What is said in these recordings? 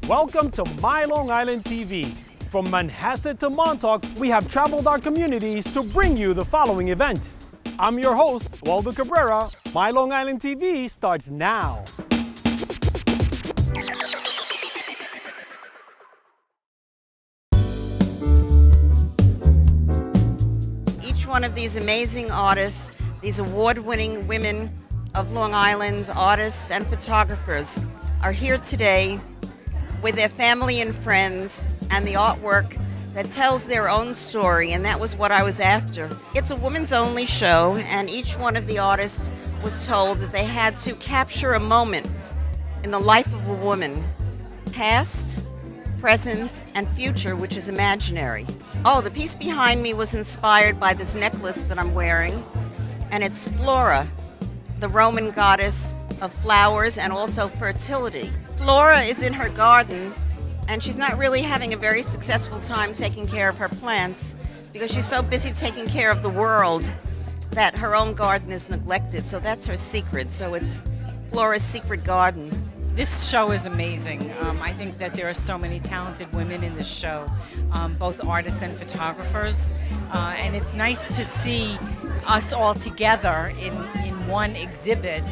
Welcome to My Long Island TV. From Manhasset to Montauk, we have traveled our communities to bring you the following events. I'm your host, Waldo Cabrera. My Long Island TV starts now. Each one of these amazing artists, these award-winning women of Long Island, artists and photographers, are here today with their family and friends and the artwork that tells their own story, and that was what I was after. It's a women's only show, and each one of the artists was told that they had to capture a moment in the life of a woman, past, present, and future, which is imaginary. Oh, the piece behind me was inspired by this necklace that I'm wearing, and it's Flora, the Roman goddess of flowers and also fertility. Flora is in her garden, and she's not really having a very successful time taking care of her plants because she's so busy taking care of the world that her own garden is neglected. So that's her secret. So it's Flora's secret garden. This show is amazing. I think that there are so many talented women in this show, both artists and photographers, and it's nice to see us all together in one exhibit,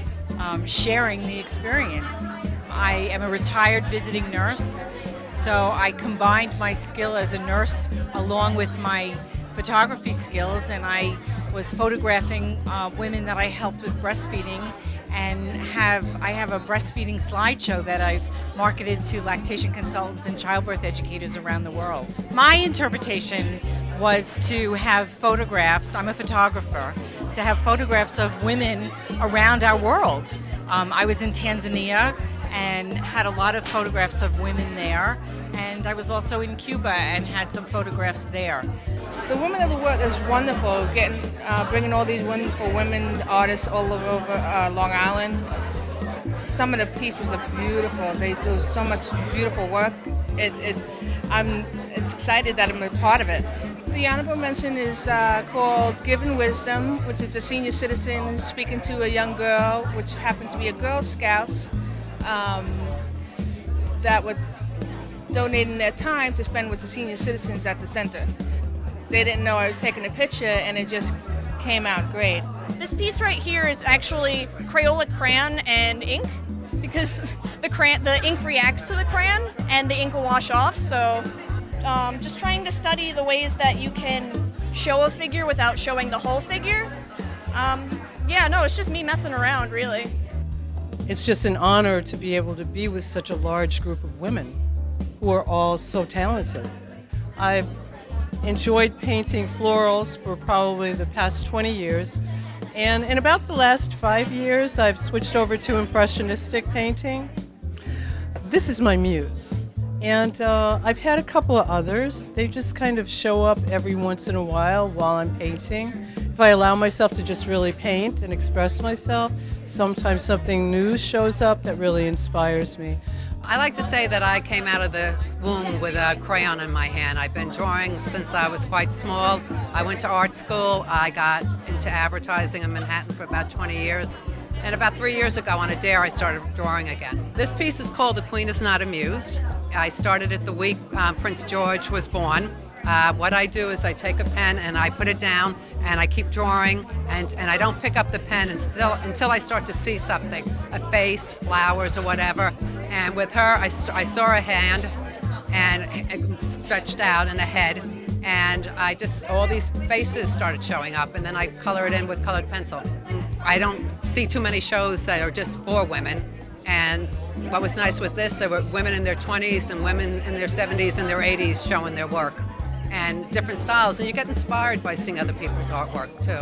sharing the experience. I am a retired visiting nurse, so I combined my skill as a nurse along with my photography skills, and I was photographing women that I helped with breastfeeding, and I have a breastfeeding slideshow that I've marketed to lactation consultants and childbirth educators around the world. My interpretation was to have photographs, I'm a photographer, to have photographs of women around our world. I was in Tanzania and had a lot of photographs of women there, and I was also in Cuba and had some photographs there. The Women of the World is wonderful, bringing all these wonderful women artists all over Long Island. Some of the pieces are beautiful. They do so much beautiful work. I'm excited that I'm a part of it. The honorable mention is called Given Wisdom, which is a senior citizen speaking to a young girl, which happened to be a Girl Scouts, that were donating their time to spend with the senior citizens at the center. They didn't know I was taking a picture, and it just came out great. This piece right here is actually Crayola crayon and ink, because the ink reacts to the crayon and the ink will wash off. So just trying to study the ways that you can show a figure without showing the whole figure. It's just me messing around, really. It's just an honor to be able to be with such a large group of women who are all so talented. I've enjoyed painting florals for probably the past 20 years, and in about the last 5 years I've switched over to impressionistic painting. This is my muse, and I've had a couple of others. They just kind of show up every once in a while I'm painting. If I allow myself to just really paint and express myself, sometimes something new shows up that really inspires me. I like to say that I came out of the womb with a crayon in my hand. I've been drawing since I was quite small. I went to art school. I got into advertising in Manhattan for about 20 years. And about 3 years ago on a dare, I started drawing again. This piece is called The Queen Is Not Amused. I started it the week Prince George was born. What I do is I take a pen and I put it down and I keep drawing, and I don't pick up the pen until I start to see something, a face, flowers, or whatever. And with her, I saw a hand and stretched out and a head, and all these faces started showing up, and then I color it in with colored pencil. I don't see too many shows that are just for women, and what was nice with this, there were women in their 20s and women in their 70s and their 80s showing their work and different styles, and you get inspired by seeing other people's artwork too.